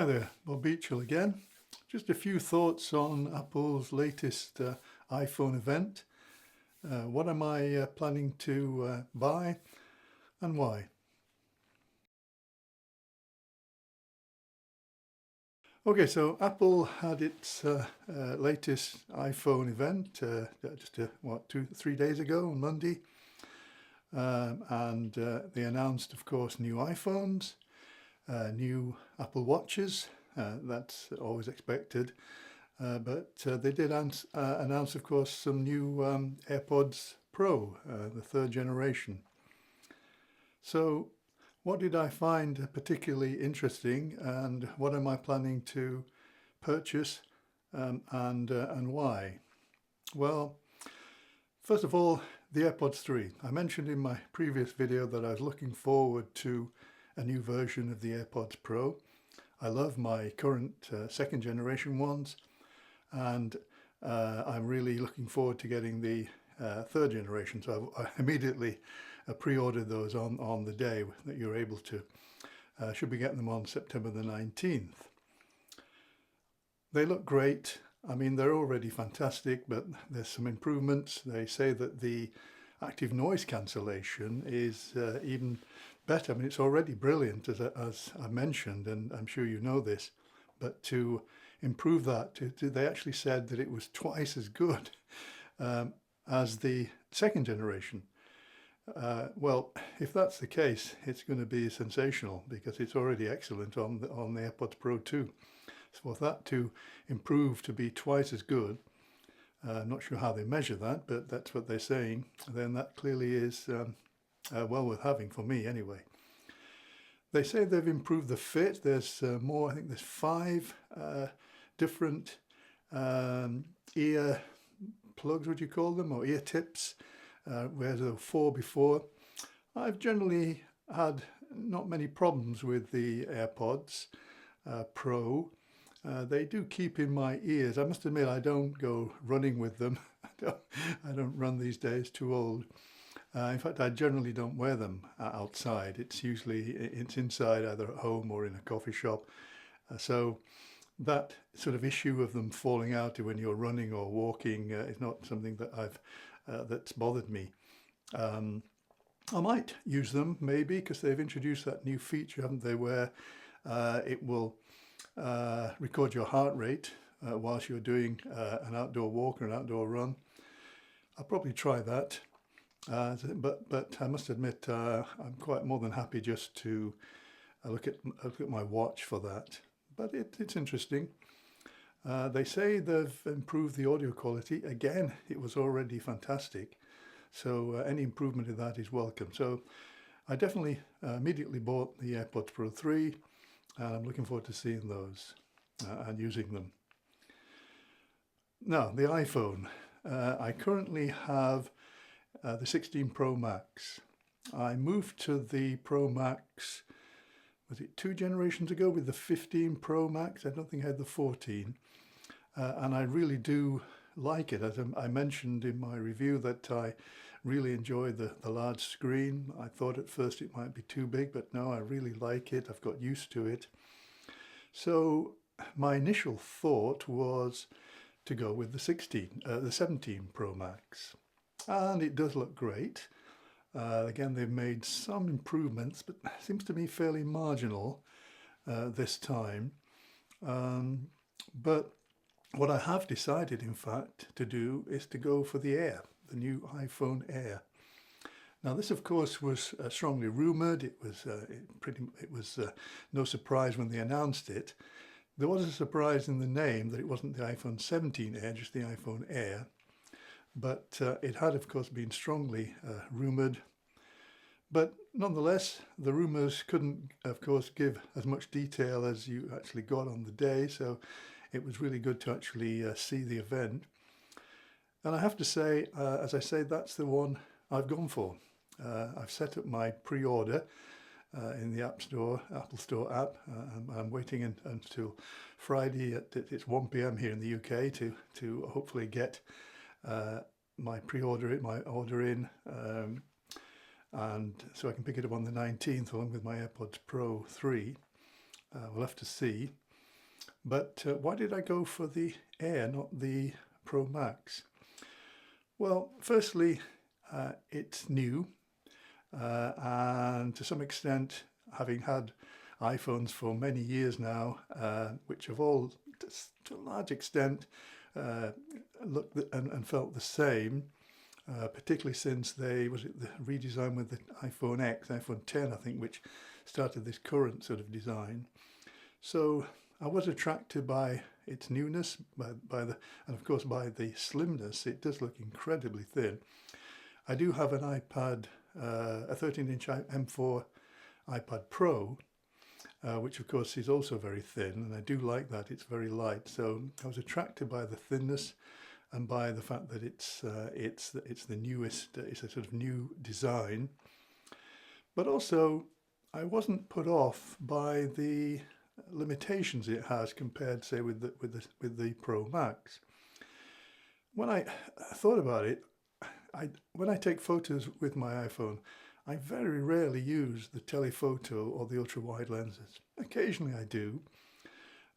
there, Bob Beechell again. Just a few thoughts on Apple's latest iPhone event. What am I planning to buy and why? Okay, so Apple had its latest iPhone event just 2-3 days ago on Monday. And they announced, of course, new iPhones, new Apple Watches. That's always expected. But they did announce, of course, some new AirPods Pro, the third generation. So what did I find particularly interesting, and what am I planning to purchase, and why? Well, first of all, the AirPods 3. I mentioned in my previous video that I was looking forward to a new version of the AirPods Pro. I love my current second generation ones, and I'm really looking forward to getting the third generation. So I immediately pre-ordered those on the day that you're able to. Should be getting them on September the 19th. They look great. I mean, they're already fantastic, but there's some improvements. They say that the active noise cancellation is even better. I mean, it's already brilliant, as I mentioned, and I'm sure you know this, but to improve that, they actually said that it was twice as good as the second generation. Well, if that's the case, it's going to be sensational, because it's already excellent on the AirPods Pro 2. So for that to improve to be twice as good, I'm not sure how they measure that, but that's what they're saying, then that clearly is well worth having, for me anyway. They say they've improved the fit. There's more, I think there's 5 different ear plugs, would you call them, or ear tips, whereas there were 4 before. I've generally had not many problems with the AirPods Pro. They do keep in my ears. I must admit, I don't go running with them. I don't run these days, too old. In fact, I generally don't wear them outside. It's inside, either at home or in a coffee shop. So that sort of issue of them falling out when you're running or walking is not something that that's bothered me. I might use them maybe, because they've introduced that new feature, haven't they, where it will record your heart rate whilst you're doing an outdoor walk or an outdoor run. I'll probably try that, but I must admit I'm quite more than happy just to look at my watch for that. But it's interesting. They say they've improved the audio quality. Again, it was already fantastic, so any improvement in that is welcome. So I definitely immediately bought the AirPods Pro 3. And I'm looking forward to seeing those and using them. Now, the iPhone. I currently have the 16 Pro Max. I moved to the Pro Max, was it 2 generations ago, with the 15 Pro Max? I don't think I had the 14. And I really do like it. As I mentioned in my review, that I really enjoy the large screen. I thought at first it might be too big, but no, I really like it. I've got used to it. So my initial thought was to go with the 17 Pro Max. And it does look great. Again, they've made some improvements, but seems to be fairly marginal this time. But what I have decided, in fact, to do is to go for the Air, the new iPhone Air. Now, this, of course, was strongly rumoured. It was no surprise when they announced it. There was a surprise in the name that it wasn't the iPhone 17 Air, just the iPhone Air. But it had, of course, been strongly rumoured. But nonetheless, the rumours couldn't, of course, give as much detail as you actually got on the day. So it was really good to actually see the event. And I have to say, as I say, that's the one I've gone for. I've set up my pre-order in the Apple Store app. I'm waiting until Friday it's 1 p.m. here in the UK to hopefully get my order in, and so I can pick it up on the 19th along with my AirPods Pro 3. We'll have to see. But why did I go for the Air, not the Pro Max? Well, firstly, it's new, and to some extent, having had iPhones for many years now, which have all, to a large extent, looked and felt the same, particularly since the redesign with the iPhone X, iPhone 10, I think, which started this current sort of design. So I was attracted by its newness, and of course by the slimness. It does look incredibly thin. I do have an iPad, a 13-inch M4 iPad Pro, which of course is also very thin, and I do like that. It's very light. So I was attracted by the thinness and by the fact that it's the newest. It's a sort of new design, but also I wasn't put off by the limitations it has compared, say, with the Pro Max. When I thought about it, when I take photos with my iPhone, I very rarely use the telephoto or the ultra-wide lenses. Occasionally I do,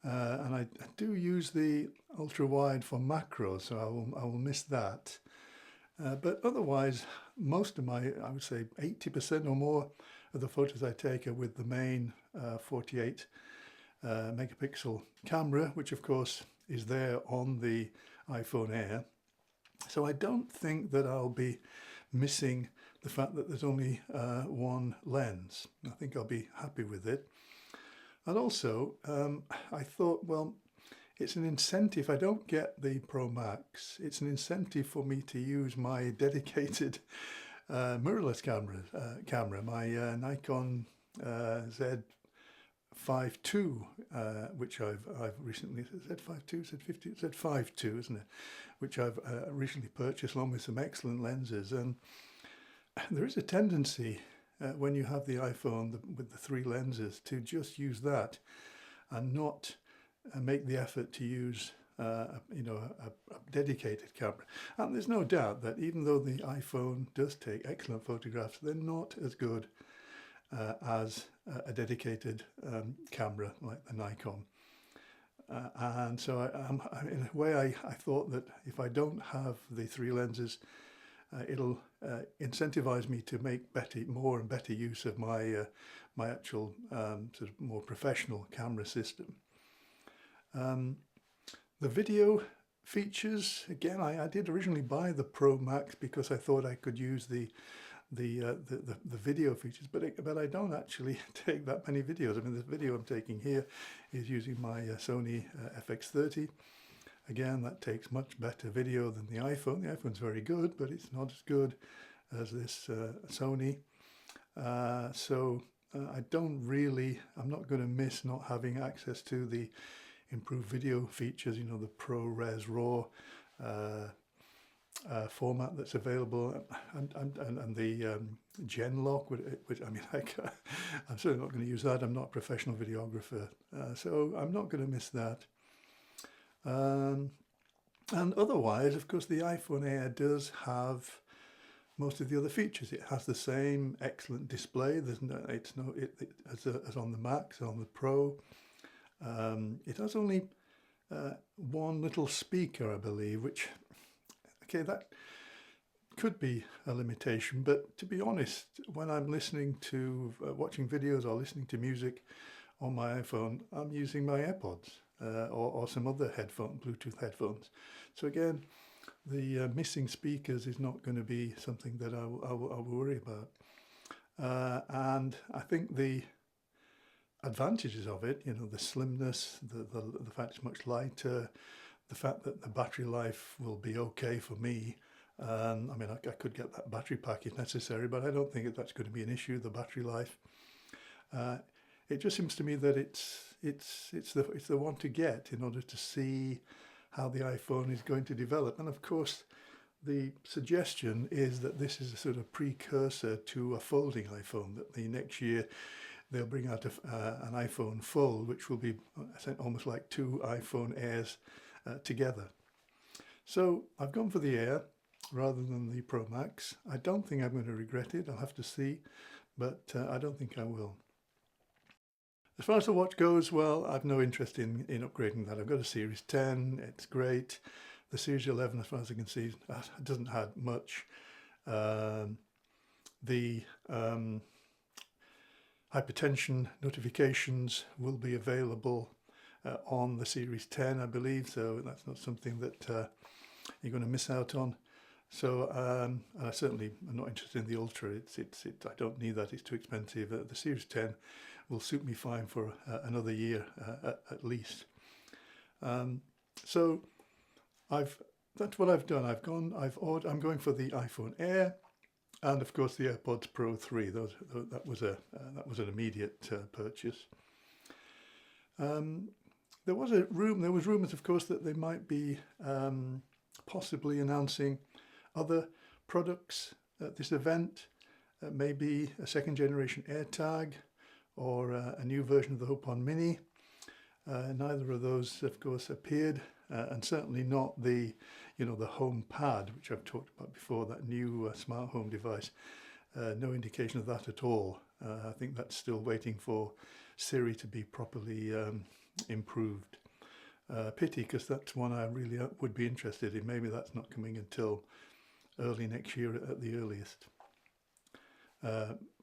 and I do use the ultra-wide for macros, so I will miss that. But otherwise, most of my, I would say 80% or more of the photos I take are with the main 48 megapixel camera, which of course is there on the iPhone Air. So I don't think that I'll be missing the fact that there's only one lens. I think I'll be happy with it. And also, I thought, well, it's an incentive. If I don't get the Pro Max, it's an incentive for me to use my dedicated mirrorless camera, my Nikon Z5 II, which I've recently, Z5 II, Z50, Z5 II, isn't it? Which I've recently purchased along with some excellent lenses. And there is a tendency when you have the iPhone with the three lenses to just use that and not make the effort to use a dedicated camera. And there's no doubt that even though the iPhone does take excellent photographs, they're not as good as a dedicated camera like the Nikon. And so in a way I thought that if I don't have the three lenses, it'll incentivize me to make more and better use of my actual sort of more professional camera system. The video features, again, I did originally buy the Pro Max because I thought I could use the video features, but I don't actually take that many videos. I mean, the video I'm taking here is using my Sony FX30. Again, that takes much better video than the iPhone. The iPhone's very good, but it's not as good as this Sony. So I'm not going to miss not having access to the improved video features, you know, the ProRes RAW format that's available, and the Genlock, which I mean, I'm certainly not going to use that. I'm not a professional videographer, so I'm not going to miss that. And otherwise, of course, the iPhone Air does have most of the other features. It has the same excellent display. As on the Max, on the Pro. It has only one little speaker, I believe, which, okay, that could be a limitation, but to be honest, when I'm listening to, watching videos or listening to music on my iPhone, I'm using my AirPods or some other Bluetooth headphones. So again, the missing speakers is not going to be something that I will worry about. And I think the advantages of it, you know, the slimness, the fact it's much lighter, the fact that the battery life will be okay for me. I mean, I could get that battery pack if necessary, but I don't think that's going to be an issue, the battery life. It just seems to me that it's the one to get in order to see how the iPhone is going to develop. And of course, the suggestion is that this is a sort of precursor to a folding iPhone, that the next year they'll bring out an iPhone Fold, which will be almost like two iPhone Airs together. So I've gone for the Air rather than the Pro Max. I don't think I'm going to regret it. I'll have to see, but I don't think I will. As far as the watch goes, well, I've no interest in upgrading that. I've got a Series 10, it's great. The Series 11, as far as I can see, doesn't have much. The hypertension notifications will be available on the Series 10, I believe, so that's not something that you're going to miss out on. So, and I certainly am not interested in the Ultra. I don't need that. It's too expensive. The Series 10 will suit me fine for another year at least. So, that's what I've done. I'm going for the iPhone Air, and of course the AirPods Pro 3. That was an immediate purchase. There was rumours, of course, that they might be possibly announcing other products at this event, maybe a second generation AirTag or a new version of the HomePod Mini. Neither of those, of course, appeared, and certainly not the HomePad, which I've talked about before, that new smart home device. No indication of that at all. I think that's still waiting for Siri to be properly improved. Pity, because that's one I really would be interested in. Maybe that's not coming until early next year at the earliest.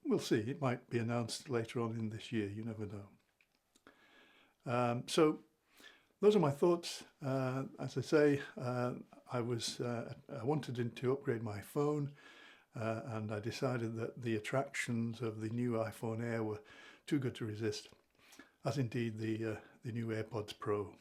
We'll see. It might be announced later on in this year. You never know. So those are my thoughts. As I say, I wanted to upgrade my phone, and I decided that the attractions of the new iPhone Air were too good to resist, as indeed the new AirPods Pro.